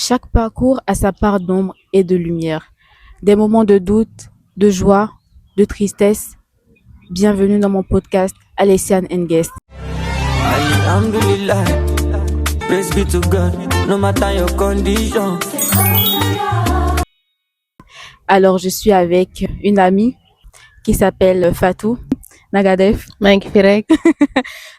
Chaque parcours a sa part d'ombre et de lumière. Des moments de doute, de joie, de tristesse. Bienvenue dans mon podcast Alessiane and Guest. Alhamdulillah, praise be to God, no matter your condition. Alors, je suis avec une amie qui s'appelle Fatou Nagadef. Magfirek,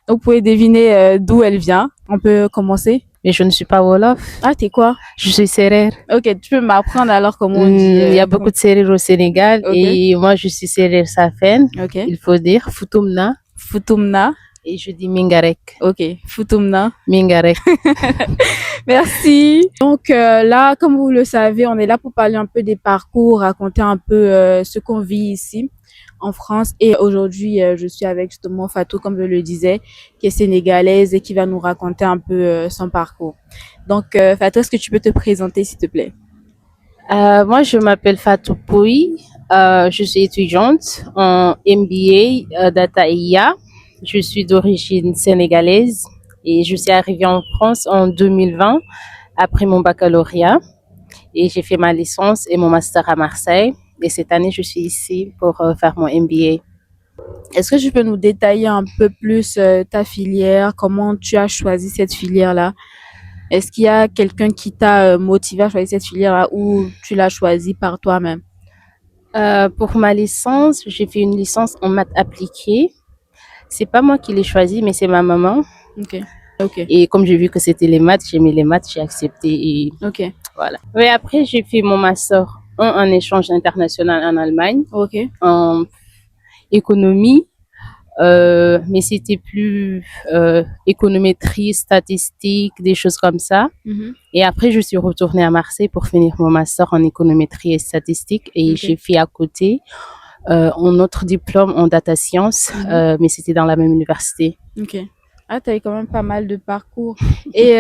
Donc, vous pouvez deviner d'où elle vient. On peut commencer. mais je ne suis pas Wolof, Ah, t'es quoi? je suis Sérère. Ok, tu peux m'apprendre alors comment on dit. Il y a beaucoup de Sérères au Sénégal Ok. et moi je suis Sérère Safen, Ok. il faut dire Foutoumna Foutoumna. et je dis Mingarek. Ok, Foutoumna. Mingarek. Merci. Donc là, comme vous le savez, on est là pour parler un peu des parcours, raconter un peu ce qu'on vit ici en France. Et aujourd'hui, je suis avec justement Fatou, comme je le disais, qui est sénégalaise et qui va nous raconter un peu son parcours. Donc Fatou, est-ce que tu peux te présenter, s'il te plaît? Moi je m'appelle Fatou Pouy, je suis étudiante en MBA Data IA. Je suis d'origine sénégalaise et je suis arrivée en France en 2020 après mon baccalauréat. Et j'ai fait ma licence et mon master à Marseille. Et cette année, je suis ici pour faire mon MBA. Est-ce que tu peux nous détailler un peu plus ta filière, comment tu as choisi cette filière-là? Est-ce qu'il y a quelqu'un qui t'a motivé à choisir cette filière-là ou tu l'as choisie par toi-même? Pour ma licence, j'ai fait une licence en maths appliquées. C'est pas moi qui l'ai choisi, mais c'est ma maman. Ok, ok, Et comme j'ai vu que c'était les maths, j'aimais les maths, j'ai accepté et ok, voilà. Mais après, j'ai fait mon master en échange international en Allemagne, ok, en économie. Mais c'était plus économétrie, statistique, des choses comme ça. mhm, Et après, je suis retournée à Marseille pour finir mon master en économétrie et statistique. Et Ok. j'ai fait à côté un autre diplôme en data science, mais c'était dans la même université. ok. Ah, t'as eu quand même pas mal de parcours. Et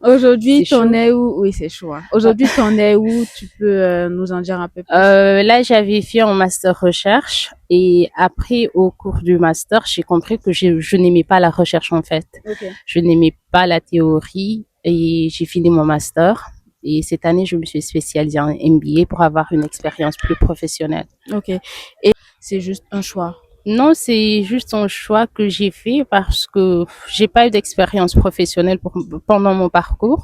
aujourd'hui, C'est t'en chaud. es où? Oui, c'est chaud, hein. Aujourd'hui, t'en es où? Tu peux nous en dire un peu plus? Là, j'avais fait un master recherche et après, au cours du master, j'ai compris que je n'aimais pas la recherche en fait. Ok, Je n'aimais pas la théorie et j'ai fini mon master. Et cette année, je me suis spécialisée en MBA pour avoir une expérience plus professionnelle. ok. Et c'est juste un choix. Non, c'est juste un choix que j'ai fait parce que j'ai pas eu d'expérience professionnelle pendant mon parcours.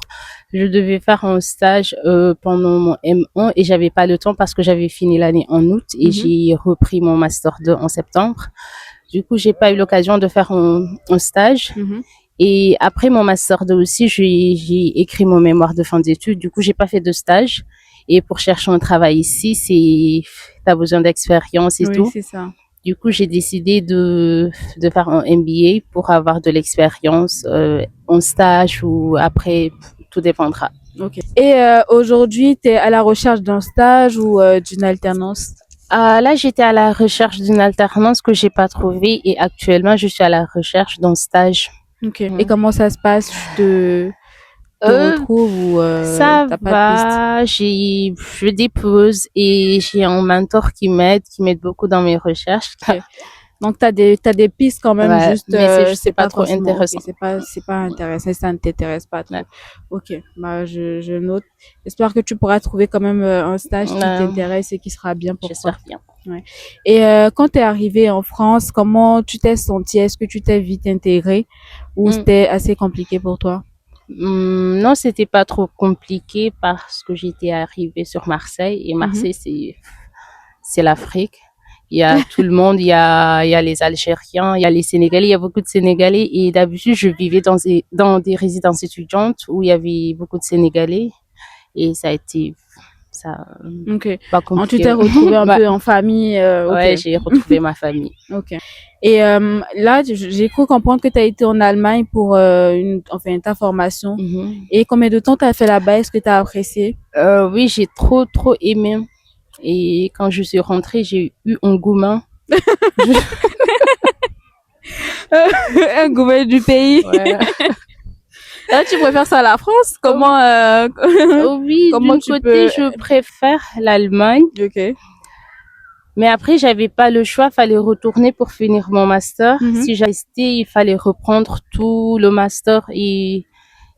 Je devais faire un stage pendant mon M1 et j'avais pas le temps parce que j'avais fini l'année en août et Mhm. j'ai repris mon master 2 en septembre. Du coup, j'ai pas eu l'occasion de faire un stage. Mhm. Et après mon master 2 aussi, j'ai écrit mon mémoire de fin d'études. Du coup, j'ai pas fait de stage. Et pour chercher un travail ici, t'as besoin d'expérience et Oui, tout. c'est ça. Du coup, j'ai décidé de faire un MBA pour avoir de l'expérience en stage ou après, tout dépendra. Ok. Et aujourd'hui, t'es à la recherche d'un stage ou d'une alternance? Là, j'étais à la recherche d'une alternance que j'ai pas trouvée et actuellement, je suis à la recherche d'un stage. Ok. Et comment ça se passe? Tu te Euh, retrouves ou Ça t'as pas de piste? va, je dépose et j'ai un mentor qui m'aide beaucoup dans mes recherches. Ok. Donc t'as des pistes quand même, Ouais, juste mais c'est juste c'est pas pas trop forcément ok, intéressant. c'est pas intéressant, ça ne t'intéresse pas trop. Ouais. Ok, bah je note. J'espère que tu pourras trouver quand même un stage qui Ouais, t'intéresse et qui sera bien pour toi. j'espère bien. Ouais. Et quand t'es arrivé en France, comment tu t'es senti? Est-ce que tu t'es vite intégré ou Mm. c'était assez compliqué pour toi? Non, c'était pas trop compliqué parce que j'étais arrivée sur Marseille et Mhm. Marseille, c'est l'Afrique. Il y a tout le monde, il y a les Algériens, il y a les Sénégalais, il y a beaucoup de Sénégalais et d'habitude, je vivais dans des résidences étudiantes où il y avait beaucoup de Sénégalais et ça a été, ça, Ok. pas Donc tu t'es compliqué. retrouvé un Ouais, peu en famille. Ok. ouais, j'ai retrouvé ma famille. Ok. Et là, j'ai cru comprendre que tu as été en Allemagne pour enfin, ta formation. Mhm. Et combien de temps tu as fait là-bas? Est-ce que tu as apprécié? Oui, j'ai trop aimé. Et quand je suis rentrée, j'ai eu un gourmand. Un gouvernement du pays. Ouais. Là, tu préfères ça à la France? Comment, Oh oui, comment d'une tu côté, peux... je préfère l'Allemagne, Ok. mais après, j'avais pas le choix, fallait retourner pour finir mon master. Mhm. Si j'ai resté, il fallait reprendre tout le master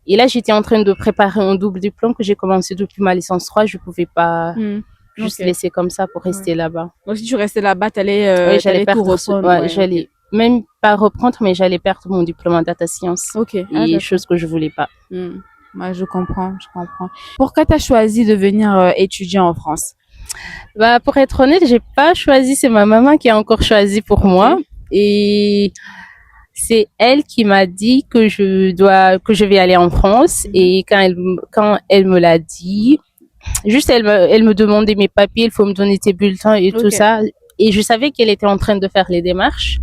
Et là, j'étais en train de préparer un double diplôme que j'ai commencé depuis ma licence 3. Je pouvais pas juste Ok. laisser comme ça pour rester là-bas. Donc, si tu restais là-bas, Oui, j'allais t'allais tout perdre, reprendre. ouais, Ouais, j'allais même pas reprendre, mais j'allais perdre mon diplôme en data science. ok. Ah, Et d'accord. chose que je voulais pas. Ouais, je comprends, je comprends. Pourquoi tu as choisi de venir étudier en France? Bah, pour être honnête, j'ai pas choisi, c'est ma maman qui a encore choisi pour moi. Ok. Et c'est elle qui m'a dit que je vais aller en France. Et quand elle me l'a dit, juste elle me demandait mes papiers, il faut me donner tes bulletins et tout Ok. ça. Et je savais qu'elle était en train de faire les démarches.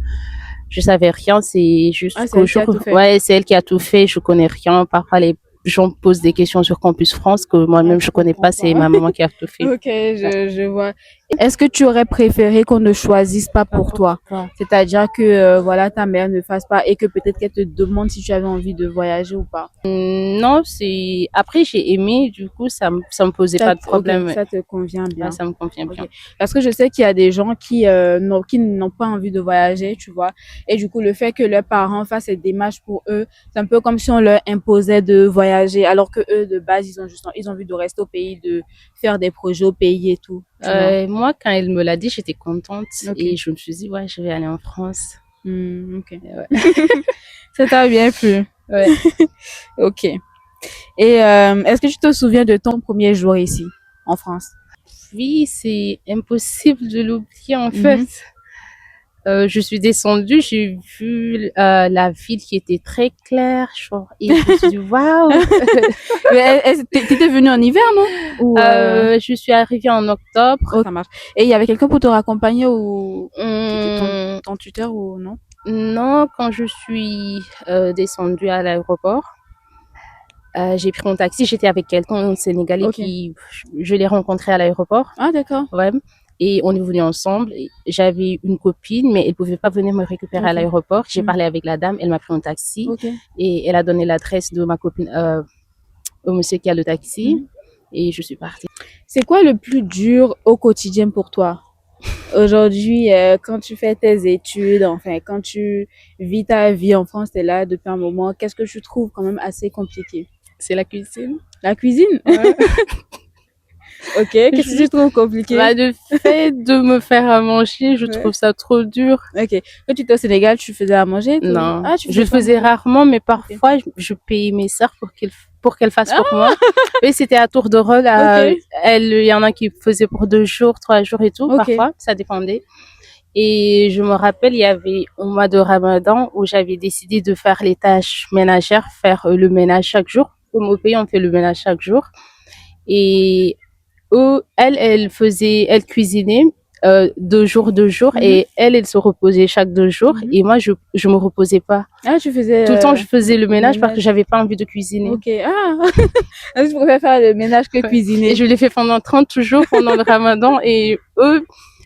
Je savais rien, c'est juste Ah, c'est qu'au elle qui jour, a tout fait. ouais, c'est elle qui a tout fait, je connais rien. Parfois, les gens me posent des questions sur Campus France que moi-même je connais pas, c'est ma maman qui a tout fait. Ok, je vois. Est-ce que tu aurais préféré qu'on ne choisisse pas pour toi? C'est-à-dire que voilà, ta mère ne fasse pas et que peut-être qu'elle te demande si tu avais envie de voyager ou pas. Non, c'est après j'ai aimé, du coup ça me posait pas de problème. Ok, Ouais. ça te convient bien. Ouais, ça me convient Ok. bien. Parce que je sais qu'il y a des gens qui n'ont pas envie de voyager, tu vois. Et du coup, le fait que leurs parents fassent cette démarche pour eux, c'est un peu comme si on leur imposait de voyager, alors que eux, de base, ils ont envie de rester au pays, de faire des projets au pays et tout. Tu vois. Moi, quand elle me l'a dit, j'étais contente Ok. et je me suis dit ouais, je vais aller en France. Ok. Ouais. Ça t'a bien plu. Ouais. Ok. Et est-ce que tu te souviens de ton premier jour ici, en France? Oui, c'est impossible de l'oublier en fait. Je suis descendue, j'ai vu la ville qui était très claire, et je me suis dit waouh. T'étais venue en hiver, non? Ou Je suis arrivée en octobre. oh, ça marche. Et il y avait quelqu'un pour te raccompagner ou c'était Hum, ton tuteur ou non? non, quand je suis descendue à l'aéroport, j'ai pris un taxi. J'étais avec quelqu'un, un Sénégalais Ok. je l'ai rencontré à l'aéroport. Ah, d'accord. Ouais. Et on est venus ensemble. J'avais une copine, mais elle pouvait pas venir me récupérer à Ok. l'aéroport. J'ai parlé avec la dame, elle m'a pris un taxi Ok. et elle a donné l'adresse de ma copine au monsieur qui a le taxi et je suis partie. C'est quoi le plus dur au quotidien pour toi? Aujourd'hui, quand tu fais tes études, enfin, quand tu vis ta vie en France, t'es là depuis un moment, qu'est-ce que tu trouves quand même assez compliqué? C'est la cuisine. La cuisine? Ouais. Ok. Qu'est-ce que tu trouves compliqué? Bah, le fait de me faire à manger, je Ouais. trouve ça trop dur. Ok. Quand tu étais au Sénégal, tu faisais à manger? Tout? Non, Ah, tu je le pas faisais manger? rarement, mais parfois je payais mes sœurs pour qu'elles fassent pour moi. Et c'était à tour de rôle. Ok. Il y en a qui faisaient pour 2 jours, 3 jours et tout. Ok. Parfois, ça dépendait. Et je me rappelle, il y avait au mois de Ramadan où j'avais décidé de faire les tâches ménagères, faire le ménage chaque jour. Comme au pays, on fait le ménage chaque jour. Et elle cuisinait 2 jours, 2 jours, et elle se reposait chaque 2 jours. Et moi, je me reposais pas. Ah, tu faisais Tout le temps, je faisais le ménage parce que ménage. j'avais pas envie de cuisiner. Ok. Ah, ah, je préfère faire le ménage que cuisiner. Et je l'ai fait pendant 30 jours pendant le Ramadan. Et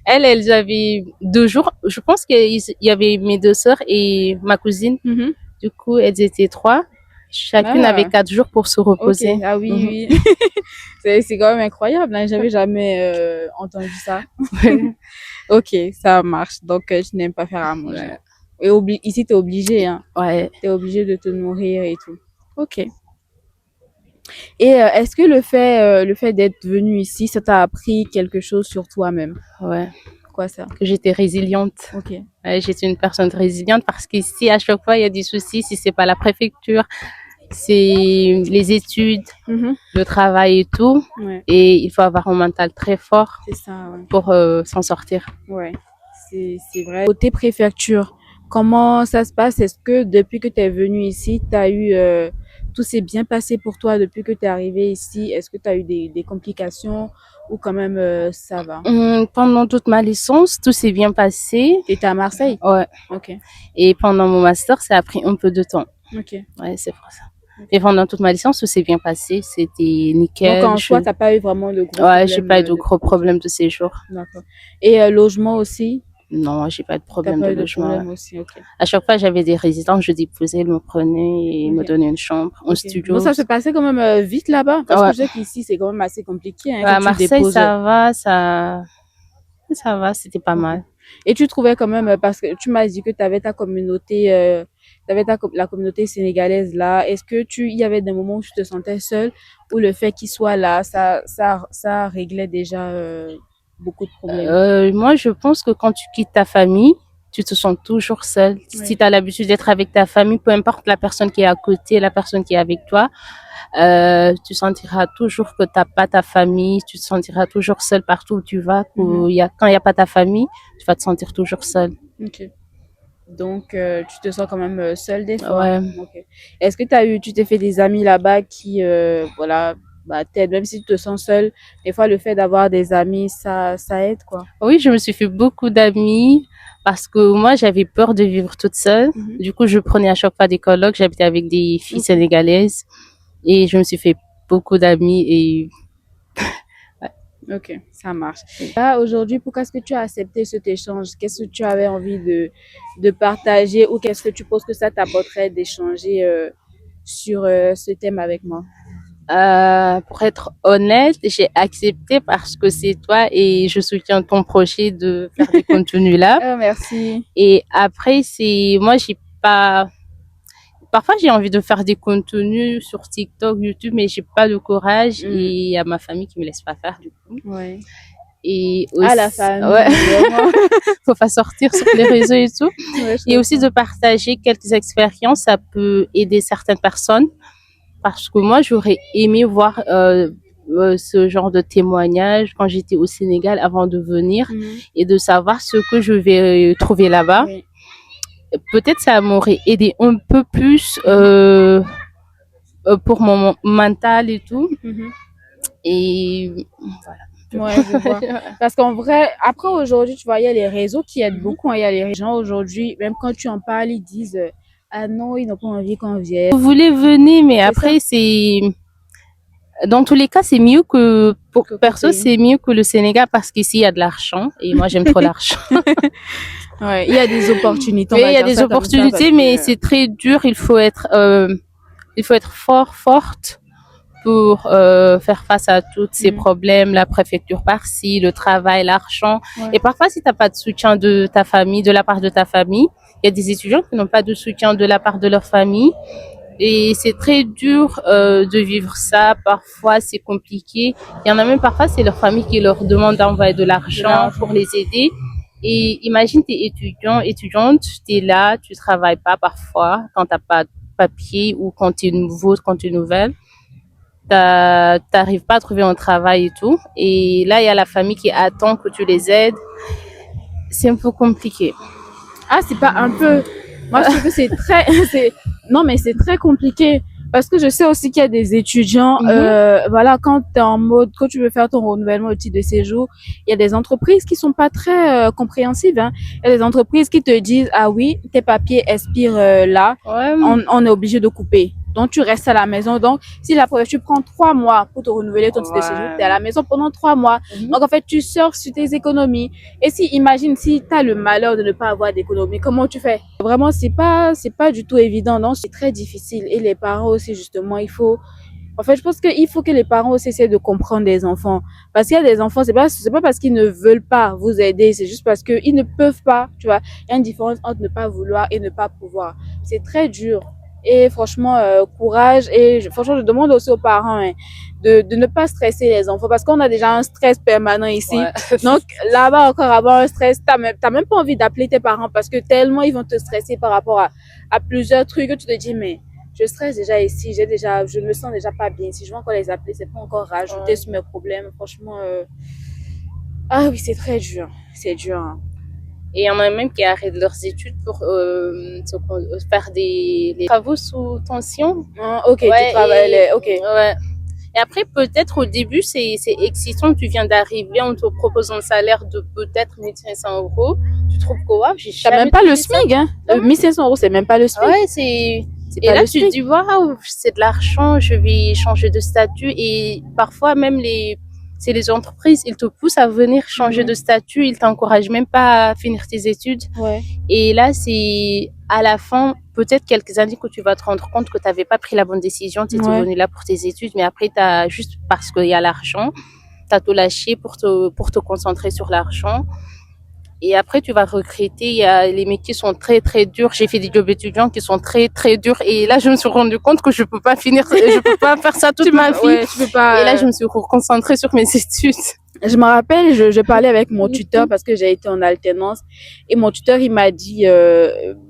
elles avaient 2 jours. Je pense qu'il y avait mes 2 sœurs et ma cousine. Du coup, elles étaient 3. Chacune Ah. avait 4 jours pour se reposer. Ok. Ah oui, oui. C'est quand même incroyable, hein. J'avais jamais entendu ça. Ok, ça marche. Donc, tu n'aimes pas faire à manger. Et ici, t'es obligé, hein. Ouais. T'es obligé de te nourrir et tout. Ok. Et est-ce que le fait d'être venu ici, ça t'a appris quelque chose sur toi-même? Ouais. Quoi ça? Que j'étais résiliente. Ok. Ouais, j'étais une personne résiliente parce qu'ici, à chaque fois, il y a des soucis. Si c'est pas la préfecture, c'est les études, le travail et tout. Ouais. Et il faut avoir un mental très fort C'est ça, ouais. pour s'en sortir. Ouais, c'est vrai. Côté préfecture, comment ça se passe? Est-ce que depuis que tu es venu ici, tout s'est bien passé pour toi depuis que tu es arrivé ici? Est-ce que tu as eu des complications ou quand même ça va? Pendant toute ma licence, tout s'est bien passé. Tu étais à Marseille? Ouais. Ok. Et pendant mon master, ça a pris un peu de temps. Ok. Ouais, c'est pour ça. Et pendant toute ma licence, tout s'est bien passé. C'était nickel. Donc en soi, t'as pas eu vraiment de gros Ouais, problèmes? j'ai pas eu de gros problèmes de séjour. D'accord. Et logement aussi? Non, j'ai pas eu de T'as problème pas de eu de logement. problème aussi, ok. À chaque fois, j'avais des résidents, je déposais, ils me prenaient et me donnaient une chambre, un studio. Donc ça se passait quand même vite là-bas? Parce que je sais qu'ici, c'est quand même assez compliqué, hein, quand À tu Marseille, déposes. ça va, c'était pas mal. Et tu trouvais quand même, parce que tu m'as dit que tu avais ta communauté avais la communauté sénégalaise là. Est-ce que il y avait des moments où tu te sentais seule, ou le fait qu'il soit là, ça réglait déjà beaucoup de problèmes? Moi, je pense que quand tu quittes ta famille, tu te sens toujours seul. Si Oui. tu as l'habitude d'être avec ta famille, peu importe la personne qui est à côté, la personne qui est avec toi, tu sentiras toujours que t'as pas ta famille, tu te sentiras toujours seul partout où tu vas. Mhm. Quand il y a pas ta famille, tu vas te sentir toujours seul. Ok. Donc, tu te sens quand même seule des fois. Ouais. Ok. Est-ce que tu t'es fait des amis là-bas qui, voilà, bah, t'aident, même si tu te sens seule, des fois, le fait d'avoir des amis, ça aide, quoi. Oui, je me suis fait beaucoup d'amis parce que moi, j'avais peur de vivre toute seule. Mhm. Du coup, je prenais à chaque fois des colocs. J'habitais avec des filles Ok. sénégalaises et je me suis fait beaucoup d'amis et Ok, ça marche. Là, aujourd'hui, pourquoi est-ce que tu as accepté cet échange? Qu'est-ce que tu avais envie de partager, ou qu'est-ce que tu penses que ça t'apporterait d'échanger sur ce thème avec moi? pour être honnête, j'ai accepté parce que c'est toi et je soutiens ton projet de faire des contenus là. Oh, merci. Et après, moi, j'ai pas, parfois j'ai envie de faire des contenus sur TikTok, YouTube, mais j'ai pas le courage et Mm, il y a ma famille qui me laisse pas faire du coup. ouais. Et Ah, la aussi, ouais, famille, vraiment. faut pas sortir sur les réseaux et tout. Ouais, je Et aussi comprends. de partager quelques expériences, ça peut aider certaines personnes parce que moi, j'aurais aimé voir ce genre de témoignage quand j'étais au Sénégal avant de venir Mhm. et de savoir ce que je vais trouver là-bas. Oui. Peut-être ça m'aurait aidé un peu plus pour mon mental et tout. Mhm. Et Ouais, je vois. Parce qu'en vrai, après aujourd'hui, tu vois, il y a les réseaux qui aident Mhm. beaucoup, hein. Il y a les gens aujourd'hui, même quand tu en parles, ils disent ah non, ils n'ont pas envie qu'on vienne. Vous voulez venir, mais C'est ça, après, c'est dans tous les cas, c'est mieux que pour que perso, côté. c'est mieux que le Sénégal parce qu'ici il y a de l'argent et moi j'aime trop l'argent. Ouais, il y a des opportunités, on Mais va il y a dire des ça comme ça, parce opportunités, mais que c'est très dur. Il faut être forte pour faire face à tous ces Mhm. problèmes, la préfecture par-ci, le travail, l'argent. Ouais. Et parfois, si tu n'as pas de soutien de ta famille, de la part de ta famille, il y a des étudiants qui n'ont pas de soutien de la part de leur famille. Et c'est très dur de vivre ça. Parfois, c'est compliqué. Il y en a même parfois, c'est leur famille qui leur demande d'envoyer de De l'argent pour l'argent. les aider. Et imagine, tu es étudiante, tu es là, tu travailles pas parfois quand tu n'as pas de papier ou quand tu es nouveau, quand tu es nouvelle. T'arrives pas à trouver un travail et tout. Et là, il y a la famille qui attend que tu les aides. C'est un peu compliqué. Ah, c'est pas un peu. Moi, je trouve que c'est très, c'est, non, mais c'est très compliqué. Parce que je sais aussi qu'il y a des étudiants, Mhm. voilà, quand t'es en mode, quand tu veux faire ton renouvellement au titre de séjour, il y a des entreprises qui sont pas très compréhensives, hein. Il y a des entreprises qui te disent, ah oui, tes papiers expirent là, Ouais. on est obligé de couper. Donc, tu restes à la maison. Donc, si la première, tu prends 3 mois pour te renouveler ton titre de séjour, tu es à Ouais. la maison pendant 3 mois. Mhm. Donc, en fait, tu sors sur tes économies. Et si, imagine, si tu as le malheur de ne pas avoir d'économie, comment tu fais? Vraiment, c'est pas du tout évident, non? C'est très difficile. Et les parents aussi, justement, en fait, je pense qu'il faut que les parents aussi essaient de comprendre les enfants. Parce qu'il y a des enfants, c'est pas parce qu'ils ne veulent pas vous aider, c'est juste parce qu'ils ne peuvent pas, tu vois. Il y a une différence entre ne pas vouloir et ne pas pouvoir. C'est très dur. Et franchement, courage. Et franchement, je demande aussi aux parents, hein, de ne pas stresser les enfants, parce qu'on a déjà un stress permanent ici. Ouais. Donc là-bas, encore avoir un stress, t'as même pas envie d'appeler tes parents, parce que tellement ils vont te stresser par rapport à plusieurs trucs que tu te dis, mais je stresse déjà ici, je me sens déjà pas bien. Si je veux encore les appeler, c'est pas encore rajouter Ouais. sur mes problèmes. Franchement, ah oui, c'est très dur. C'est dur, hein. Et il y en a même qui arrêtent leurs études pour faire des travaux sous tension. Ok, tu Ouais, travailles, ok. ouais. Et après, peut-être au début, c'est excitant. Tu viens d'arriver, on te propose un salaire de peut-être 1 500 euros. Tu trouves que waouh, j'ai T'as même jamais pas le touché ça. SMIC, hein. Non. 1500 euros, c'est même pas le SMIC. Ouais, C'est et pas là, le tu te SMIC. dis, waouh, c'est de l'argent, je vais changer de statut. Et parfois, même c'est les entreprises, ils te poussent à venir changer de statut, ils t'encouragent même pas à finir tes études. Ouais. Et là, c'est à la fin, peut-être quelques années que tu vas te rendre compte que tu n'avais pas pris la bonne décision, tu étais Ouais. venu là pour tes études, mais après, juste parce qu'il y a l'argent, tu as tout lâché pour te concentrer sur l'argent. Et après, tu vas regretter. Il y a les métiers sont très, très durs. J'ai fait des jobs étudiants qui sont très, très durs. Et là, je me suis rendu compte que je peux pas finir, je peux pas faire ça toute ma vie. Ouais, tu peux pas. Et là, je me suis concentrée sur mes études. Je me rappelle, je parlais avec mon tuteur parce que j'ai été en alternance et mon tuteur il m'a dit,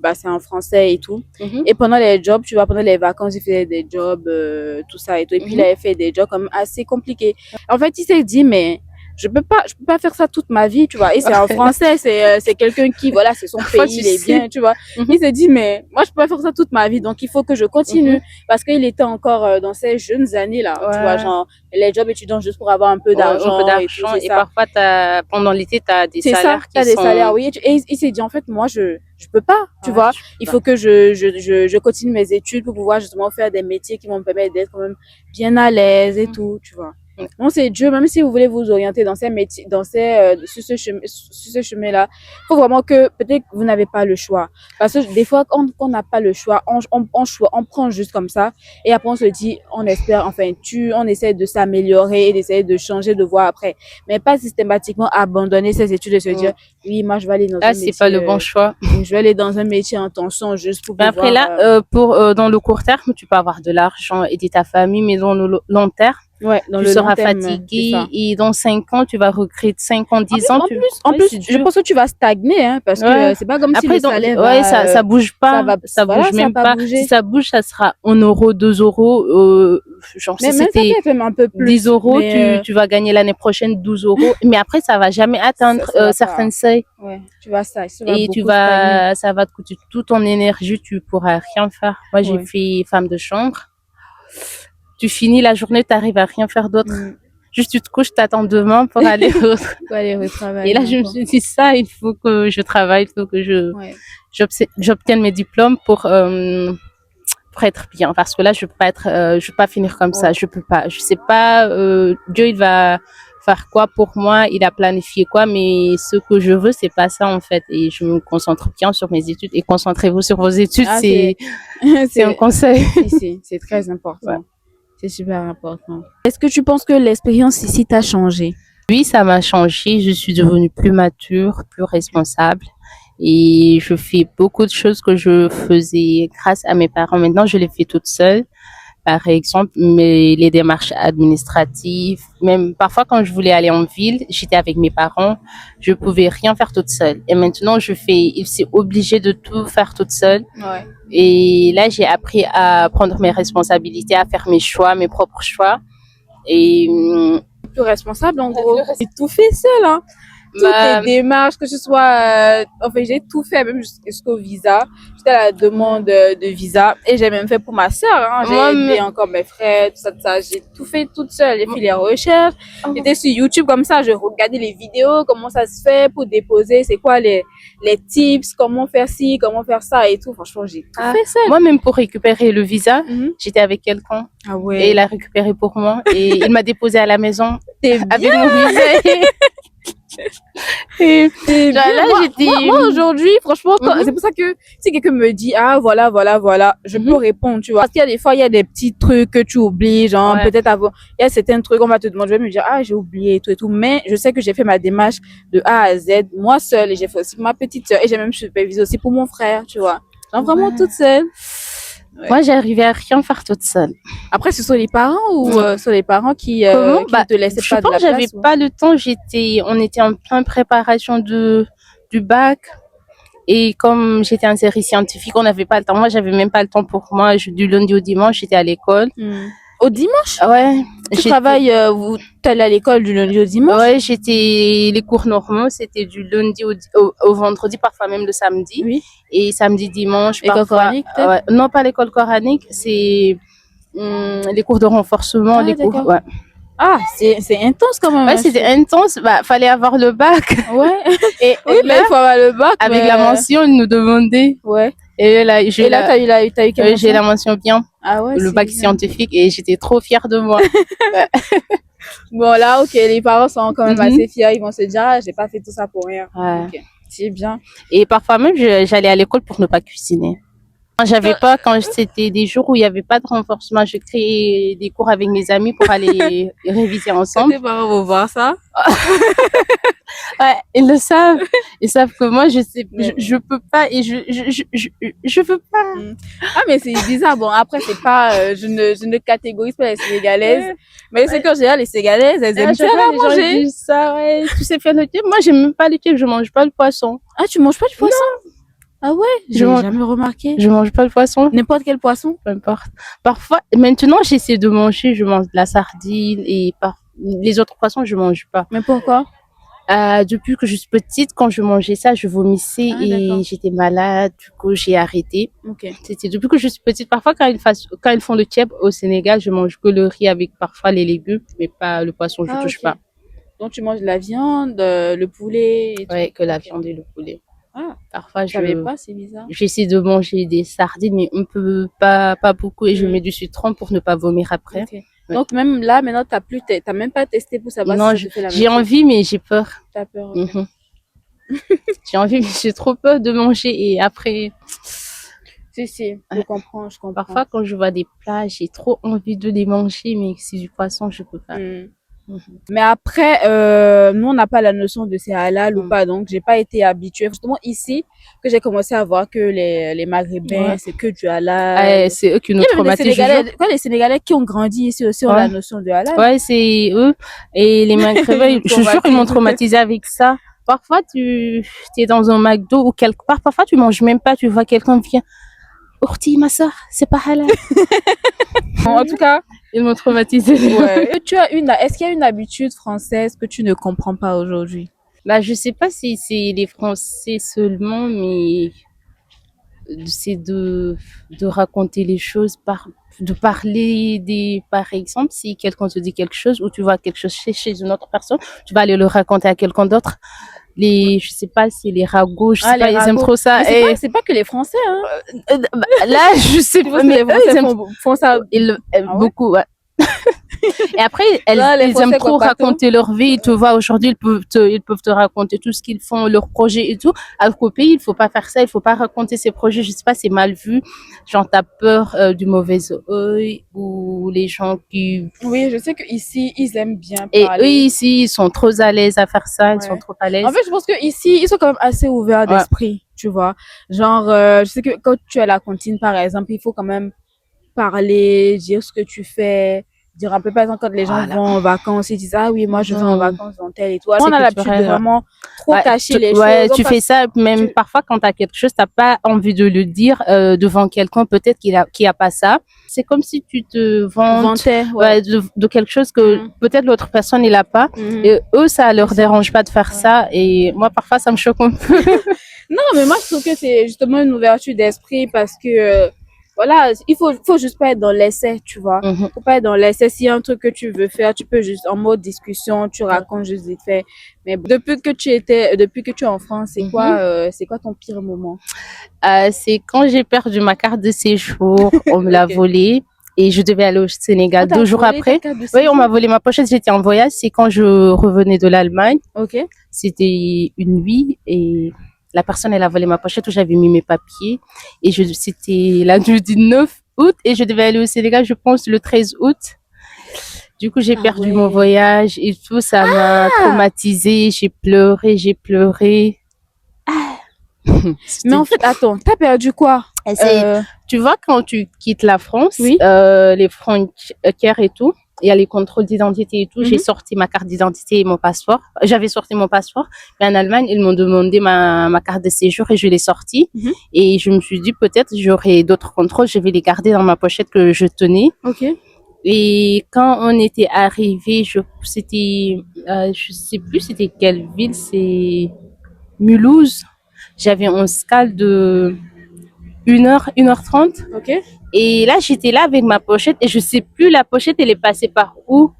bah c'est en français et tout. Et pendant les jobs, tu vois, pendant les vacances, il faisait des jobs, tout ça et tout. Et puis il avait fait des jobs comme assez compliqués. En fait, il s'est dit mais je peux pas faire ça toute ma vie, tu vois. Et c'est en français, c'est quelqu'un qui voilà, c'est son pays, il est bien, tu vois. Il s'est dit mais moi je peux pas faire ça toute ma vie, donc il faut que je continue parce qu'il était encore dans ses jeunes années là, tu vois, genre les jobs étudiants juste pour avoir un peu d'argent Et parfois pendant l'été tu as des c'est salaires ça, t'as des salaires, oui. Et il s'est dit en fait moi je peux pas, tu vois. Il faut que je continue mes études pour pouvoir justement faire des métiers qui vont me permettre d'être quand même bien à l'aise et tout, tu vois. Non, c'est Dieu, même si vous voulez vous orienter dans ces métiers, sur ce chemin-là, faut vraiment que peut-être vous n'avez pas le choix. Parce que des fois, quand on n'a pas le choix, on prend juste comme ça. Et après, on se dit, on espère, enfin, on essaie de s'améliorer et d'essayer de changer de voie après. Mais pas systématiquement abandonner ses études et se dire, oui, moi, je vais aller dans un métier. Là, c'est pas le bon choix. Je vais aller dans un métier en tension juste pour pouvoir. Après, là, dans le court terme, tu peux avoir de l'argent, aider ta famille, mais dans le long terme, ouais, dans tu le seras long terme, fatigué et dans 5 ans, tu vas regretter 5 ans, 10 ans. En plus, je pense que tu vas stagner, hein, parce que c'est pas comme si le salaire va, ça bouge pas, ça bouge même pas. Si ça bouge, ça sera 1 euro, 2 euros, genre mais si même c'était ça fait un peu plus. 10 euros, mais, tu vas gagner l'année prochaine 12 euros. Mais après, ça va jamais atteindre ça va certains seuils. Ouais, tu vas ça Et ça va te coûter toute ton énergie, tu pourras rien faire. Moi, j'ai fait femme de chambre. Tu finis la journée, tu arrives à rien faire d'autre. Juste, tu te couches, t'attends demain pour aller travailler. Et là, je me suis dit ça, il faut que je travaille, il faut que j'obtienne mes diplômes pour être bien. Parce que là, je peux pas finir comme ça. Je peux pas. Je sais pas, Dieu, il va faire quoi pour moi, il a planifié quoi, mais ce que je veux, c'est pas ça, en fait. Et je me concentre bien sur mes études. Et concentrez-vous sur vos études, c'est un conseil. C'est très important. Ouais. C'est super important. Est-ce que tu penses que l'expérience ici t'a changé? Oui, ça m'a changé. Je suis devenue plus mature, plus responsable. Et je fais beaucoup de choses que je faisais grâce à mes parents. Maintenant, je les fais toute seule. Par exemple, les démarches administratives, même parfois quand je voulais aller en ville, j'étais avec mes parents, je pouvais rien faire toute seule. Et maintenant, je suis obligée de tout faire toute seule. Ouais. Et là, j'ai appris à prendre mes responsabilités, à faire mes choix, mes propres choix. Et plus responsable, en gros. J'ai tout fait seule, hein. Toutes les démarches, que ce soit, enfin, j'ai tout fait, même jusqu'au visa. J'étais à la demande de visa et j'ai même fait pour ma sœur, hein. J'ai aidé encore mes frères, tout ça. J'ai tout fait toute seule. J'ai fait les recherches. J'étais sur YouTube comme ça, je regardais les vidéos, comment ça se fait pour déposer, c'est quoi les tips, comment faire ci, comment faire ça et tout. Franchement, j'ai tout fait seule. Moi, même pour récupérer le visa, j'étais avec quelqu'un. Ah ouais. Et il a récupéré pour moi et il m'a déposé à la maison avec mon visa. Moi aujourd'hui, franchement, c'est pour ça que si quelqu'un me dit voilà, je peux répondre, tu vois. Parce qu'il y a des fois, il y a des petits trucs que tu oublies, genre peut-être avant, il y a certains trucs on va te demander, je vais me dire j'ai oublié et tout, mais je sais que j'ai fait ma démarche de A à Z moi seule et j'ai fait aussi pour ma petite sœur et j'ai même supervisé aussi pour mon frère, tu vois. Genre vraiment toute seule. Ouais. Moi, j'arrivais à rien faire toute seule. Après, ce sont les parents ou sont les parents qui te laissaient pas de la place? J'avais pas le temps. On était en pleine préparation du bac. Et comme j'étais en série scientifique, on n'avait pas le temps. Moi, j'avais même pas le temps pour moi. Du lundi au dimanche, j'étais à l'école. Au dimanche? Ouais. Tu travailles, t'allais à l'école du lundi au dimanche? Ouais, les cours normaux, c'était du lundi au vendredi, parfois même le samedi. Oui. Et samedi, dimanche, l'école coranique, peut-être? Non, pas l'école coranique, c'est les cours de renforcement, les cours, ouais. Ah, c'est intense quand même. Ouais, c'était intense. Fallait avoir le bac. Ouais. Et là, il faut avoir le bac. Avec la mention, ils nous demandaient. Ouais. Et là, t'as eu quelle mention? J'ai la mention bien. Ah ouais. Le bac bien. Scientifique et j'étais trop fière de moi. Bon, là, ok, les parents sont quand même assez fiers. Ils vont se dire, j'ai pas fait tout ça pour rien. Ouais. Okay. C'est bien. Et parfois même, j'allais à l'école pour ne pas cuisiner. Quand j'avais pas, quand c'était des jours où il y avait pas de renforcement, je créais des cours avec mes amis pour aller réviser Quand ensemble. tes parents vont voir ça, Ouais, ils le savent. Ils savent que moi, je peux pas et je veux pas. ah mais c'est bizarre. Bon après c'est pas, je ne catégorise pas les Sénégalaises, mais c'est qu'en général les Sénégalaises elles aiment À chaque bien fois, la les gens manger. disent ça, ouais. Tu sais faire le thé? Moi, j'aime même pas le thé, je mange pas le poisson. Ah tu manges pas du poisson? Ah ouais, Je j'ai mange, jamais remarqué. je mange pas le poisson. N'importe quel poisson. Peu importe. Parfois, maintenant, j'essaie de manger, je mange de la sardine et les autres poissons, je mange pas. Mais pourquoi? Depuis que je suis petite, quand je mangeais ça, je vomissais Ah et d'accord. j'étais malade. Du coup, j'ai arrêté. Ok. C'était depuis que je suis petite. Parfois, quand ils font le tiep au Sénégal, je mange que le riz avec parfois les légumes, mais pas le poisson, je Ah touche ok. pas. Donc tu manges de la viande, le poulet et tout. Ouais, que la Ok. viande et le poulet. Ah, Parfois, je savais pas, c'est bizarre. j'essaie de manger des sardines, mais un peu, pas beaucoup et je Mm. mets du citron pour ne pas vomir après. Ok. Donc même là maintenant t'as même pas testé pour savoir Non, si ça te fait la même j'ai chose. envie, mais j'ai peur. T'as peur. Ok. Mhm. J'ai envie, mais j'ai trop peur de manger et après, Si, je comprends, je comprends. parfois, quand je vois des plats, j'ai trop envie de les manger, mais si c'est du poisson, je peux pas. Mm. Mhm. Mais après, nous, on n'a pas la notion de c'est halal ou Mm. pas, donc j'ai pas été habituée. Justement, ici, que j'ai commencé à voir que les Maghrébins, Ouais. c'est que du halal. Ouais, c'est eux qui Il nous y a même des traumatisent, je jure. Sénégalais, quand les Sénégalais qui ont grandi ici aussi ont Ouais. la notion de halal. Ouais, c'est eux. Et les Maghrébins, Ils nous je jure, ils m'ont traumatisent. traumatisé avec ça. Parfois, tu es dans un McDo ou quelque part, parfois tu manges même pas, tu vois quelqu'un vient. Ourti, ma soeur, c'est pas halal. En tout cas, Ils m'ont traumatisé. ouais. Est-ce qu'il y a une habitude française que tu ne comprends pas aujourd'hui? Bah, je sais pas si c'est les Français seulement, mais c'est de raconter les choses de parler par exemple, si quelqu'un te dit quelque chose ou tu vois quelque chose chez une autre personne, tu vas aller le raconter à quelqu'un d'autre. Je sais pas, c'est les ragots, je sais pas, Les ils aiment ragots. trop ça. Mais c'est pas que les Français, hein. Là, je sais Tu pas, vois, mais les eux, Français ils aiment font ça. Ah ouais? beaucoup, ouais. Et après, Là, les ils aiment Français, trop quoi, partout. raconter leur vie. Tu vois, aujourd'hui, ils peuvent te raconter tout ce qu'ils font, leurs projets et tout. Alors qu'au pays, il faut pas faire ça, il faut pas raconter ses projets. Je sais pas, c'est mal vu. Genre, t'as peur du mauvais œil ou les gens qui... Oui, je sais qu'ici, ils aiment bien Et eux, parler. ici, ils sont trop à l'aise à faire ça, ils sont Ouais. trop à En l'aise. fait, je pense que ici, ils sont quand même assez ouverts Ouais. d'esprit, tu vois. Genre, je sais que quand tu es à la cantine, par exemple, il faut quand même parler, dire ce que tu fais, dire un peu, par exemple, quand les gens Voilà. vont en vacances, ils disent, ah oui, moi, je vais en vacances dans tel et tout. On C'est a l'habitude de culturel, ouais. vraiment trop Ouais, cacher les ouais, choses. tu fais ça, même tu- parfois quand t'as quelque chose, t'as pas envie de le dire devant quelqu'un, peut-être qui a pas ça. C'est comme si tu te vantes vantais, ouais. ouais, de quelque chose que Mhm. peut-être l'autre personne il a pas. Mhm. Et eux, ça leur Ils sont- dérange pas de faire Ouais. ça. Et moi, parfois, ça me choque un peu. Non, mais moi, je trouve que c'est justement une ouverture d'esprit parce que, voilà, faut juste pas être dans l'essai, tu vois. Mhm. Faut pas être dans l'essai. S'il y a un truc que tu veux faire, tu peux juste, en mode discussion, tu racontes juste vite fait. Mais depuis que tu es en France, c'est quoi ton pire moment? C'est quand j'ai perdu ma carte de séjour, on me l'a Ok. volée. Et je devais aller au Sénégal On t'a 2 jours volé ta après. carte de Oui, on séjour? m'a volé ma pochette. J'étais en voyage. C'est quand je revenais de l'Allemagne. Ok. C'était une nuit et la personne, elle a volé ma pochette où j'avais mis mes papiers. Et c'était la nuit du 9 août et je devais aller au Sénégal, je pense, le 13 août. Du coup, j'ai Ah perdu ouais. mon voyage et tout. Ça m'a traumatisée. J'ai pleuré, j'ai pleuré. Mais en fait, attends, t'as perdu quoi? Tu vois, quand tu quittes la France, Oui. les frontières et tout, il y a les contrôles d'identité et tout. J'ai Mhm. sorti ma carte d'identité et mon passeport. J'avais sorti mon passeport, mais en Allemagne, ils m'ont demandé ma carte de séjour et je l'ai sortie. Mhm. Et je me suis dit, peut-être j'aurai d'autres contrôles, je vais les garder dans ma pochette que je tenais. Ok. Et quand on était arrivé, je sais plus c'était quelle ville, c'est Mulhouse. J'avais un escale de 1h30. Ok. Et là, j'étais là avec ma pochette et je sais plus, la pochette, elle est passée par où?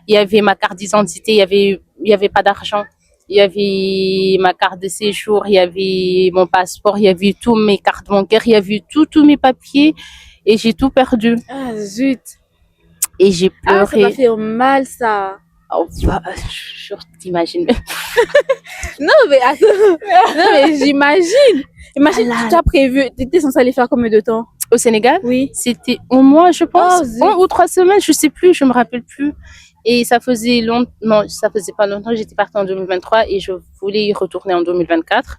Il y avait ma carte d'identité, il y avait pas d'argent. Il y avait ma carte de séjour, il y avait mon passeport, il y avait tous mes cartes bancaires, il y avait tous mes papiers et j'ai tout perdu. Ah, zut. Et j'ai Ah, ça pleuré. m'a fait mal, ça. Oh, bah, je t'imagine même. Non, mais attends. Non, mais j'imagine. Imagine, Ah là tu as prévu, tu étais censé aller faire combien de temps? Au Sénégal, Oui. c'était au moins, je pense, Oh, zut. 1 ou 3 semaines, je sais plus, je me rappelle plus. Et ça faisait longtemps, non, ça faisait pas longtemps, j'étais partie en 2023 et je voulais y retourner en 2024.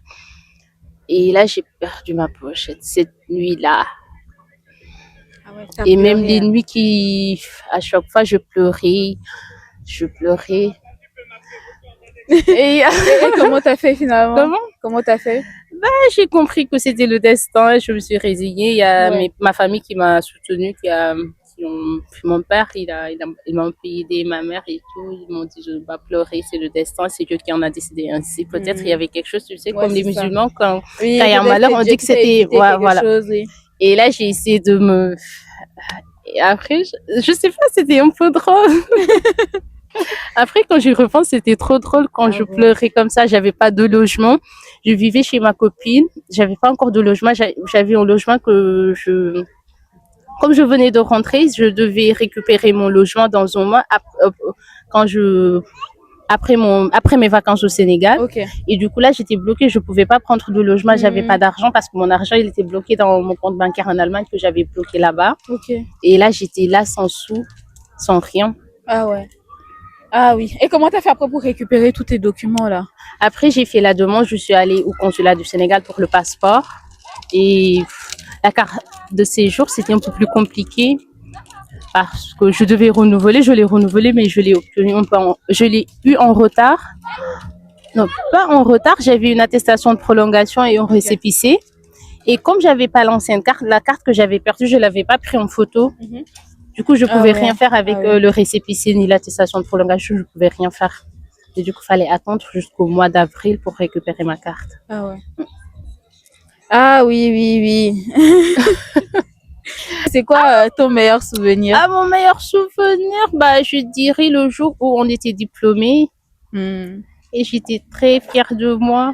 Et là, j'ai perdu ma pochette cette nuit-là. Ah ouais, t'as Et même pleuré, les hein. nuits qui, à chaque fois, je pleurais, je pleurais. Et Et comment t'as fait finalement? comment? Comment t'as fait? J'ai compris que c'était le destin, je me suis résignée. Il y a Ouais. ma famille qui m'a soutenue, mon père, il m'a un peu aidé, ma mère et tout. Ils m'ont dit, je ne vais pas pleurer, c'est le destin, c'est Dieu qui en a décidé ainsi. Peut-être il y avait quelque chose, tu sais, Ouais, comme les c'est ça. musulmans, Oui, quand il y a un peut-être malheur, c'est on Dieu dit que qui t'a c'était, évité ouais, quelque voilà. chose, oui. Et là, j'ai essayé de me, et après, je sais pas, c'était un peu drôle. Après, quand j'y repense, c'était trop drôle quand Ah je ouais. pleurais comme ça. J'avais pas de logement. Je vivais chez ma copine. J'avais pas encore de logement. J'avais un logement comme je venais de rentrer, je devais récupérer mon logement dans un mois quand après mes vacances au Sénégal. Ok. Et du coup, là, j'étais bloquée. Je pouvais pas prendre de logement. J'avais pas d'argent parce que mon argent, il était bloqué dans mon compte bancaire en Allemagne que j'avais bloqué là-bas. Ok. Et là, j'étais là sans sous, sans rien. Ah ouais. Ah oui. Et comment t'as fait après pour récupérer tous tes documents là? Après, j'ai fait la demande. Je suis allée au consulat du Sénégal pour le passeport. Et la carte de séjour, c'était un peu plus compliqué parce que je devais renouveler. Je l'ai renouvelé, mais je l'ai obtenu je l'ai eu en retard. Non, pas en retard. J'avais une attestation de prolongation et un récépissé. Et comme j'avais pas l'ancienne carte, la carte que j'avais perdue, je l'avais pas pris en photo. Du coup, je Ah pouvais ouais. rien faire avec Ah ouais. le récépissé ni l'attestation de prolongation. Je pouvais rien faire. Et du coup, il fallait attendre jusqu'au mois d'avril pour récupérer ma carte. Ah ouais. Ah oui, oui, oui. C'est quoi ton meilleur souvenir? Ah, mon meilleur souvenir, bah, je dirais le jour où on était diplômés Hmm, et j'étais très fière de moi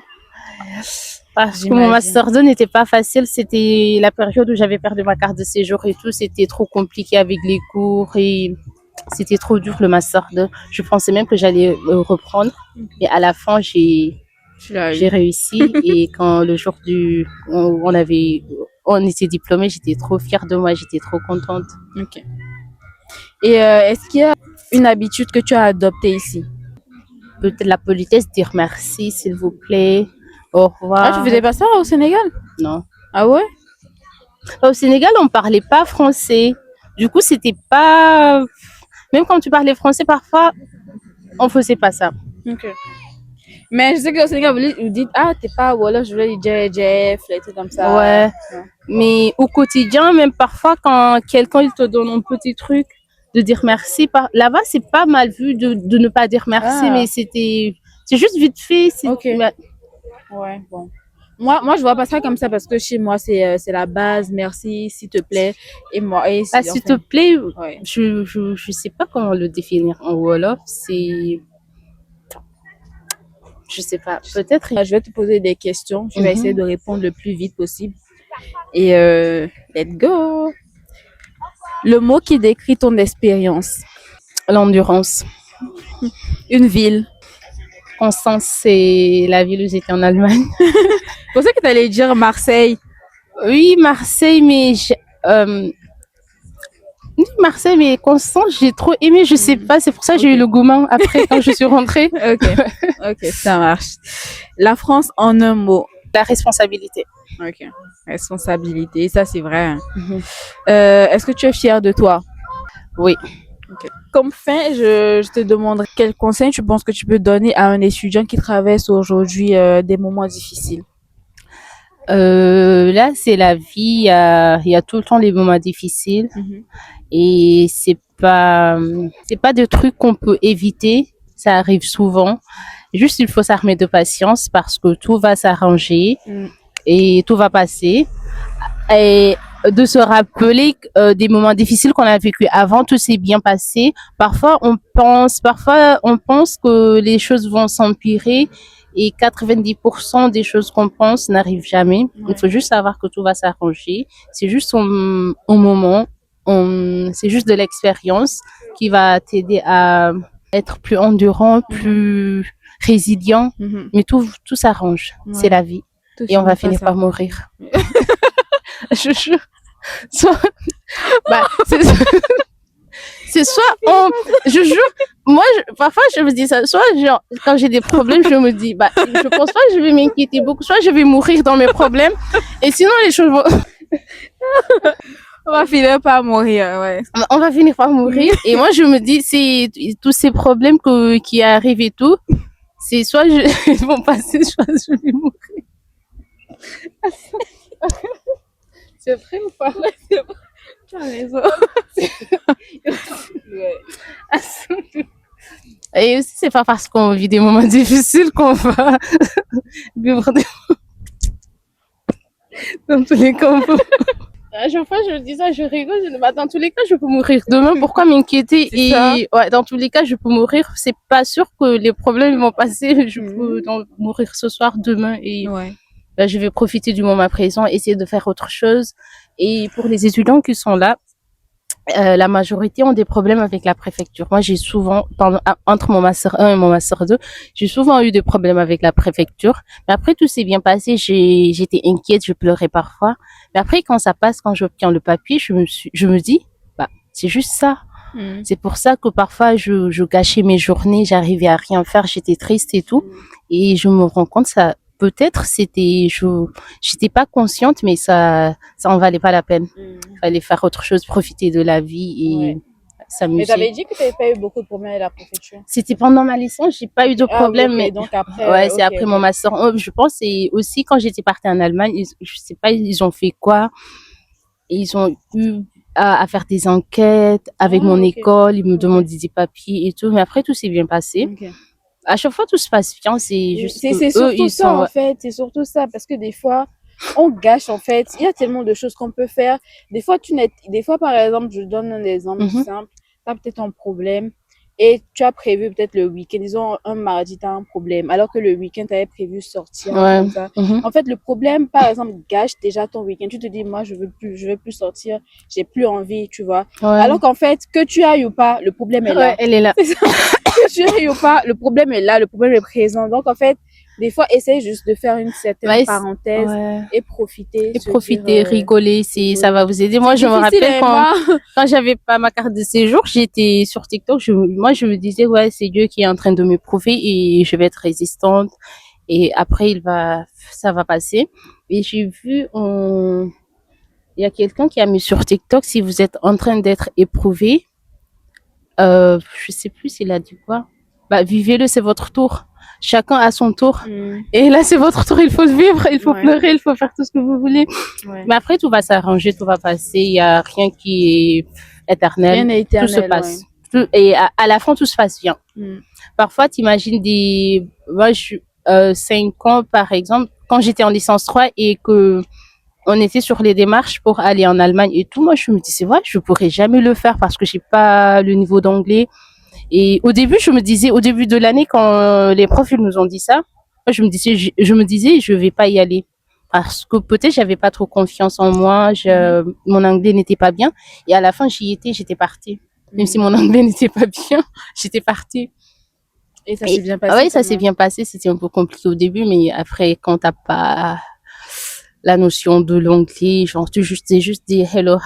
parce que mon j'imagine. master 2 n'était pas facile. C'était la période où j'avais perdu ma carte de séjour et tout. C'était trop compliqué avec les cours et c'était trop dur le master 2. Je pensais même que j'allais reprendre. Et à la fin, Tu l'as j'ai eu. réussi. Et quand le jour où on était diplômés, j'étais trop fière de moi. J'étais trop contente. Ok. Et est-ce qu'il y a une habitude que tu as adoptée ici? Peut-être la politesse, dire merci, s'il vous plaît, au Ah, tu revoir. faisais pas ça au Sénégal? Non. Ah ouais? Au Sénégal, on parlait pas français. Du coup, c'était pas. Même quand tu parlais français, parfois, on faisait pas ça. Ok. Mais je sais qu'au Sénégal, vous dites, ah, t'es pas, ou alors je voulais dire Jeff, les trucs comme ça. Ouais. Mais au quotidien, même parfois, quand quelqu'un il te donne un petit truc, de dire merci. Là-bas, c'est pas mal vu de ne pas dire merci, Ah. mais c'est juste vite fait. Ok. Ouais, bon. Moi, je vois pas ça comme ça parce que chez moi, c'est la base. Merci, s'il te plaît. Et moi, et Ah, s'il te plaît, ouais. je sais pas comment le définir en Wolof. Je sais pas. Peut-être. Je vais te poser des questions. Je vais essayer de répondre le plus vite possible. Et let's go. Le mot qui décrit ton expérience. L'endurance. Une ville. Constance, c'est la ville où j'étais en Allemagne. Je pensais que tu allais dire Marseille. Oui, Marseille, oui, Marseille, mais Constance, j'ai trop aimé. Je sais pas, c'est pour ça que j'ai eu le gourmand après quand je suis rentrée. Ok, ok, ça marche. La France en un mot. La responsabilité. Ok, responsabilité, ça c'est vrai. Hein. Est-ce que tu es fière de toi? Oui. Okay. Comme fin, je te demanderai quel conseil tu penses que tu peux donner à un étudiant qui traverse aujourd'hui des moments difficiles. Là, c'est la vie. Il y a tout le temps les moments difficiles et c'est pas des trucs qu'on peut éviter. Ça arrive souvent. Juste, il faut s'armer de patience parce que tout va s'arranger et tout va passer. Et de se rappeler des moments difficiles qu'on a vécu avant, tout s'est bien passé. Parfois on pense que les choses vont s'empirer et 90% des choses qu'on pense n'arrivent jamais. Ouais. Il faut juste savoir que tout va s'arranger. C'est juste au moment, c'est juste de l'expérience qui va t'aider à être plus endurant, plus résilient. Mais tout s'arrange. Ouais. C'est la vie. Tout Et on va finit finir par s'arranger. mourir. Je jure. Soit, c'est soit je jure, parfois je me dis ça, soit genre, quand j'ai des problèmes, je me dis, je pense pas que je vais m'inquiéter beaucoup, soit je vais mourir dans mes problèmes, et sinon les choses vont, On va finir par mourir, ouais. on va finir par mourir, et moi je me dis, c'est tous ces problèmes qui arrivent et tout, c'est soit ils vont passer, soit je vais mourir. C'est vrai ou pas? Tu as raison. Et aussi, c'est pas parce qu'on vit des moments difficiles qu'on va vivre des... Dans tous les cas, on peut... À chaque fois, je dis ça, je rigole. Je dis, dans tous les cas, je peux mourir demain. Pourquoi m'inquiéter? C'est ça. Ouais, dans tous les cas, je peux mourir. C'est pas sûr que les problèmes vont passer. Je peux mourir ce soir, demain. Et Ouais. je vais profiter du moment présent, essayer de faire autre chose. Et pour les étudiants qui sont là, la majorité ont des problèmes avec la préfecture. Moi, j'ai souvent, entre mon master 1 et mon master 2, j'ai souvent eu des problèmes avec la préfecture. Mais après, tout s'est bien passé. J'étais inquiète, je pleurais parfois. Mais après, quand ça passe, quand j'obtiens le papier, je me dis, c'est juste ça. C'est pour ça que parfois, je gâchais mes journées, j'arrivais à rien faire, j'étais triste et tout. Et je me rends compte, peut-être j'étais pas consciente, mais ça en valait pas la peine. Fallait faire autre chose, profiter de la vie et s'amuser. Mais t'avais dit que t'avais pas eu beaucoup de problèmes avec la préfecture. C'était pendant ma licence, j'ai pas eu de problème, oui, mais donc après, c'est après mon master. Je pense c'est aussi quand j'étais partie en Allemagne, je sais pas, ils ont fait quoi. Ils ont eu à faire des enquêtes avec mon école, ils me demandaient des papiers et tout, mais après tout s'est bien passé. À chaque fois tout se passe bien, c'est juste c'est surtout ça en fait, c'est surtout ça parce que des fois on gâche en fait, il y a tellement de choses qu'on peut faire. Des fois par exemple, je donne un exemple simple, tu as peut-être un problème et tu as prévu peut-être le week-end, disons un mardi tu as un problème alors que le week-end tu avais prévu sortir comme ça. En fait, le problème par exemple gâche déjà ton week-end. Tu te dis moi je veux plus sortir, j'ai plus envie, tu vois. Alors qu'en fait, que tu ailles ou pas, le problème est là. Elle est là. Que tu ailles ou pas, le problème est là, le problème est présent. Donc en fait, des fois, essaye juste de faire une certaine parenthèse et profiter. Et profiter, rigoler, ça va vous aider. Moi, je me rappelle quand j'avais pas ma carte de séjour, j'étais sur TikTok, je me disais, ouais, c'est Dieu qui est en train de m'éprouver et je vais être résistante. Et après, ça va passer. Et j'ai vu, il y a quelqu'un qui a mis sur TikTok, si vous êtes en train d'être éprouvé, je sais plus s'il a dit quoi. Vivez-le, c'est votre tour. Chacun à son tour. Et là, c'est votre tour, il faut vivre, il faut pleurer, il faut faire tout ce que vous voulez. Mais après, tout va s'arranger, tout va passer. Il y a rien qui est éternel. Rien n'est éternel. Tout se passe. Et à la fin, tout se passe bien. Parfois, t'imagines moi, 5 ans, par exemple, quand j'étais en licence 3 et que on était sur les démarches pour aller en Allemagne et tout, moi, je me disais, je pourrais jamais le faire parce que j'ai pas le niveau d'anglais. Et au début, je me disais, au début de l'année, quand les profs ils nous ont dit ça, je me disais, je vais pas y aller parce que peut-être j'avais pas trop confiance en moi, mon anglais n'était pas bien. Et à la fin, j'étais partie. Même si mon anglais n'était pas bien, j'étais partie. Et ça s'est bien passé. Oui, ça s'est bien passé. C'était un peu compliqué au début, mais après, quand t'as pas la notion de l'anglais, genre, c'est juste dire hello.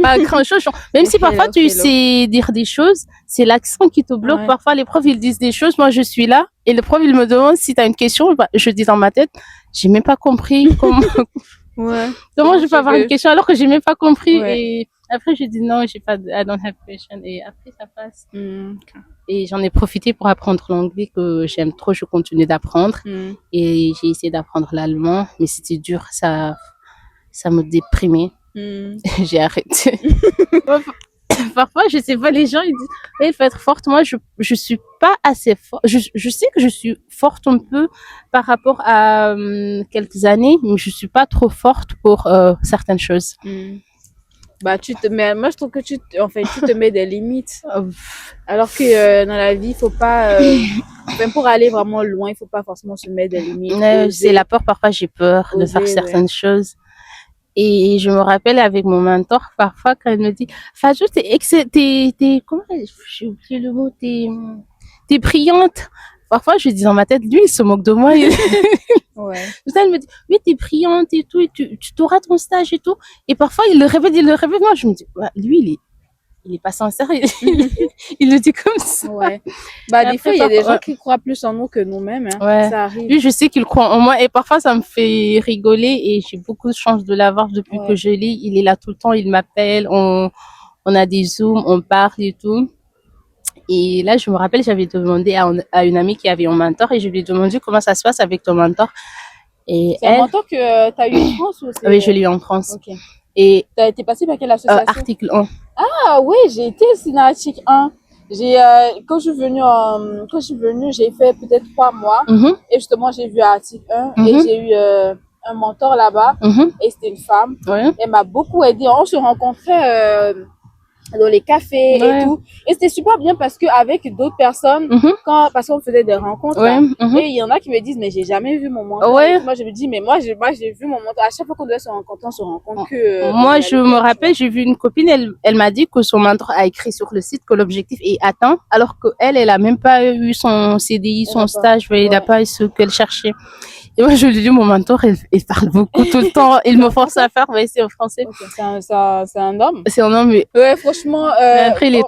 Pas grand chose. Même si parfois tu sais dire des choses, c'est l'accent qui te bloque. Parfois les profs ils disent des choses, moi je suis là et le prof il me demande si tu as une question, je dis dans ma tête, j'ai même pas compris comment je peux avoir une question alors que j'ai même pas compris et après je dis non, j'ai pas I don't have question et après ça passe. Et j'en ai profité pour apprendre l'anglais que j'aime trop, je continue d'apprendre et j'ai essayé d'apprendre l'allemand, mais c'était dur, ça me déprimait. J'ai arrêté. Parfois, je sais pas, les gens ils disent il faut être forte. Moi, je suis pas assez forte. Je sais que je suis forte un peu par rapport à quelques années, mais je suis pas trop forte pour certaines choses. Moi je trouve que tu te mets des limites. Alors que dans la vie, il faut pas pour aller vraiment loin, il faut pas forcément se mettre des limites. C'est la peur, parfois j'ai peur de faire certaines choses. Et je me rappelle avec mon mentor, parfois, quand elle me dit, Fatou, comment, j'ai oublié le mot, t'es brillante. Parfois, je dis dans ma tête, lui, il se moque de moi. Ouais. Ça, elle me dit, oui, t'es brillante et tout, et tu t'auras ton stage et tout. Et parfois, il le répète, il le répète. Moi, je me dis, ouais, lui, il est pas sincère, il le dit comme ça. Ouais. Bah, Et des fois, après, il y a des parfois, gens qui croient plus en nous que nous-mêmes, hein. ouais. Ça arrive. Lui, je sais qu'il croit en moi et parfois, ça me fait rigoler et j'ai beaucoup de chance de l'avoir depuis que Ouais. je lis. Il est là tout le temps, il m'appelle, on a des zooms, on parle et tout. Et là, je me rappelle, j'avais demandé à une amie qui avait un mentor et je lui ai demandé comment ça se passe avec ton mentor. Et C'est un elle, mentor que tu as eu en France ou c'est... oui, je l'ai eu en France. Ok. Et T'as été passé par quelle association? article 1. Ah oui, j'ai été aussi dans l'article 1. Quand je suis venue, j'ai fait peut-être 3 mois. Mhm, Et justement, j'ai vu article 1 et mhm, j'ai eu un mentor là-bas. mhm, Et c'était une femme. ouais, Elle m'a beaucoup aidée. On se rencontrait dans les cafés et ouais, tout. Et c'était super bien parce que avec d'autres personnes, mhm, parce qu'on faisait des rencontres ouais, là. mhm, Et il y en a qui me disent, mais j'ai jamais vu mon mentor. ouais. Et moi, je me dis, mais moi, j'ai vu mon mentor. À chaque fois qu'on devait se rencontrer, on se rencontre que en Moi, je me réalité, tu rappelle, vois. j'ai vu une copine, elle m'a dit que son mentor a écrit sur le site que l'objectif est atteint, alors elle a même pas eu son CDI, Elle son n'a pas. stage, il n'a Ouais. pas eu ce qu'elle cherchait. Et moi, je lui dis, mon mentor, il parle beaucoup tout le temps, il C'est me en force français? à faire, mais c'est en français. Ok, c'est un homme. C'est un homme, mais Ouais, franchement, après, il est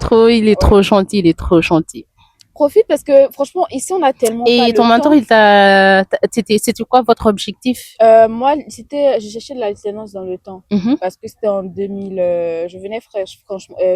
trop gentil, il est trop gentil. profite parce que franchement, ici, on a tellement pas Et le ton mentor, temps. c'était quoi votre objectif? Moi, je cherchais de l'alternance dans le temps Mhm, parce que c'était en 2000. Je venais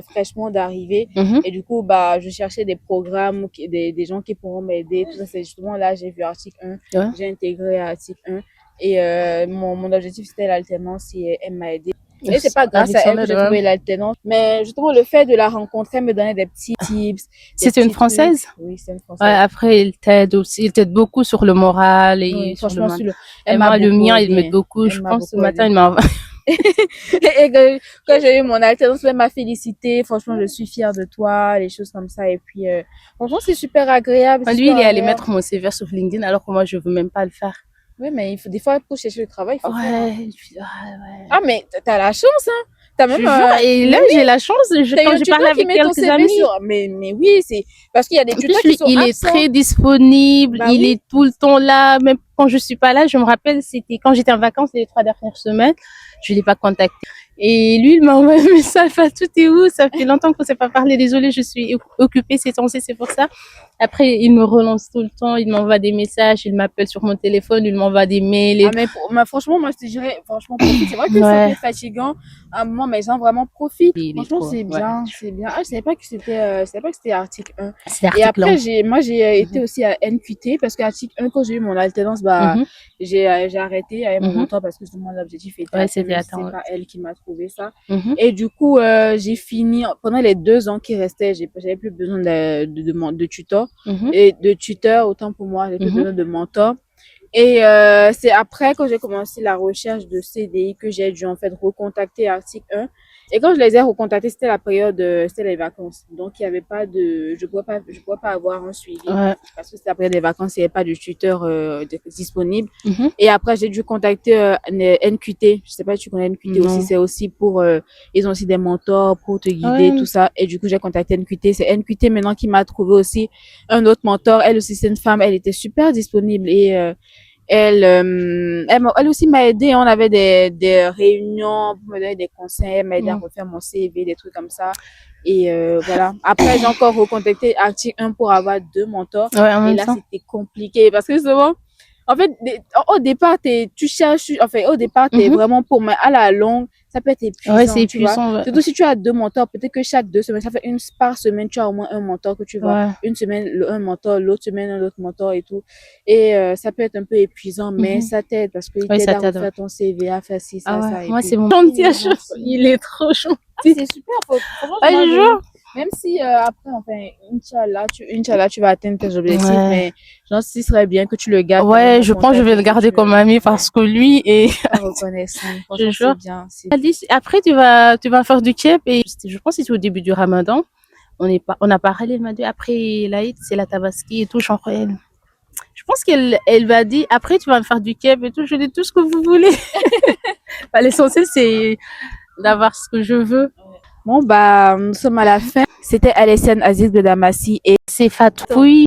fraîchement d'arriver mhm, et du coup, bah, je cherchais des programmes, des gens qui pourront m'aider. Tout ça, c'est justement là, j'ai vu article 1, ouais. j'ai intégré article 1 et mon objectif, c'était l'alternance et elle m'a aidé. Et c'est pas grâce Avec à son elle que aide, j'ai ouais. trouvé l'alternance, mais justement, le fait de la rencontrer me donnait des petits tips, des C'était une petits trucs. Française? Oui, c'est une Ouais, Française. après, il t'aide aussi, il t'aide beaucoup sur le moral Oui, et sur le franchement, mental. elle Et m'a moi, le beaucoup mien, il m'aide aidé. beaucoup. Elle Je m'a pense ce beaucoup matin, aidé. il m'a, Et quand j'ai eu mon alternance, elle m'a félicité. Franchement, je suis fière de toi, les choses comme ça. Et puis, franchement, c'est super agréable, c'est lui, super il est allé agréable. mettre mon CV sur LinkedIn alors que moi, je veux même pas le faire. Oui, mais il faut, des fois, pour chercher le travail, il faut faire, hein. Ouais, ouais. Ah, mais t'as la chance, hein. T'as Je même, jure, et là, mais oui, j'ai la chance, t'as quand un je tuteur parle qui avec met ton quelques CV amis, sur, mais oui, c'est, parce qu'il y a des en plus, tuteurs qui lui, sont il est absents. très disponible, Bah il oui. est tout le temps là, même quand je suis pas là, je me rappelle, c'était quand j'étais en vacances les 3 dernières semaines, je l'ai pas contacté. Et lui, il m'a envoyé un message, tout est où? Ça fait longtemps qu'on s'est pas parlé, désolé, je suis occupée ces temps-ci, c'est pour ça. Après, il me relance tout le temps, il m'envoie des messages, il m'appelle sur mon téléphone, il m'envoie des mails et Ah, mais franchement, moi, je te dirais, franchement, profite. C'est vrai que ça peut ouais, être fatigant à un moment, mais les gens vraiment profitent. il est Franchement, trop, c'est ouais. bien, c'est bien. Ah, je savais pas que c'était article 1. C'est Et l'article après, 1. j'ai été aussi à NQT parce qu'article 1, quand j'ai eu mon alternance, bah, Mhm, j'ai arrêté avec mon mhm. mentor parce que justement, l'objectif était Ouais, atteint, c'était même si c'est attends. pas elle qui m'a trouvé ça. Mhm, Et du coup, j'ai fini, pendant les 2 ans qui restaient, j'avais plus besoin de tuteur. mhm, Et de tuteur, autant pour moi, j'avais plus mhm, besoin de mentor. Et c'est après que j'ai commencé la recherche de CDI que j'ai dû en fait recontacter Article 1. Et quand je les ai recontactés, c'était la période, c'était les vacances. Donc il y avait pas de, je pouvais pas avoir un suivi ouais, parce que c'était la période des vacances, il n'y avait pas de tuteur disponible. mhm. Et après j'ai dû contacter NQT. Je sais pas si tu connais NQT aussi, Non. c'est aussi pour, ils ont aussi des mentors pour te guider, Ouais. tout ça. Et du coup j'ai contacté NQT. C'est NQT maintenant qui m'a trouvé aussi un autre mentor. Elle aussi c'est une femme, elle était super disponible et elle aussi m'a aidé. On avait des réunions pour me donner des conseils. Elle m'a aidé à Mm. refaire mon CV, des trucs comme ça. Et voilà. Après, j'ai encore recontacté Arctic 1 pour avoir 2 mentors. Ouais, en Et même là, temps. c'était compliqué parce que souvent, en fait, au départ, tu cherches, enfin, au départ, t'es Mhm. vraiment pour, mais à la longue, ça peut être Ouais, c'est épuisant, tu vois. épuisant. Ouais. Surtout si tu as 2 mentors, peut-être que chaque 2 semaines, ça fait une par semaine, tu as au moins un mentor que tu vois. Ouais. Une semaine, un mentor, l'autre semaine, un autre mentor et tout. Et ça peut être un peu épuisant, mais Mhm. ça t'aide parce qu'il Ouais, t'aide ça à t'aide. Ouais. refaire ton CV, à faire ci, Ah ça, ouais. ça. Et Moi, c'est puis, mon il gentil à est chaque fois. gentil. Il est trop gentil. C'est super. Franchement, Ouais, je jure. même si après, enfin, Inch'Allah, tu vas atteindre tes objectifs, Ouais. mais genre, ce serait bien que tu le gardes quand même Ouais, en je pense que je contact vais et le que garder tu, comme ami parce que lui est, sois reconnaissant. je Franchement, jure. c'est bien. C'est Alice, après, tu vas faire du keb et je pense que c'était au début du Ramadan. On a parlé, elle m'a dit après l'Aïd, c'est la tabaski et tout, genre, je Je pense qu'elle m'a dit, après, tu vas me faire du keb et tout. Je dis tout ce que vous voulez. Bah, l'essentiel, c'est d'avoir ce que je veux. Bon, bah, nous sommes à la fin. C'était Alessiane Aziz de Damassi et C'est Fatou Pouy.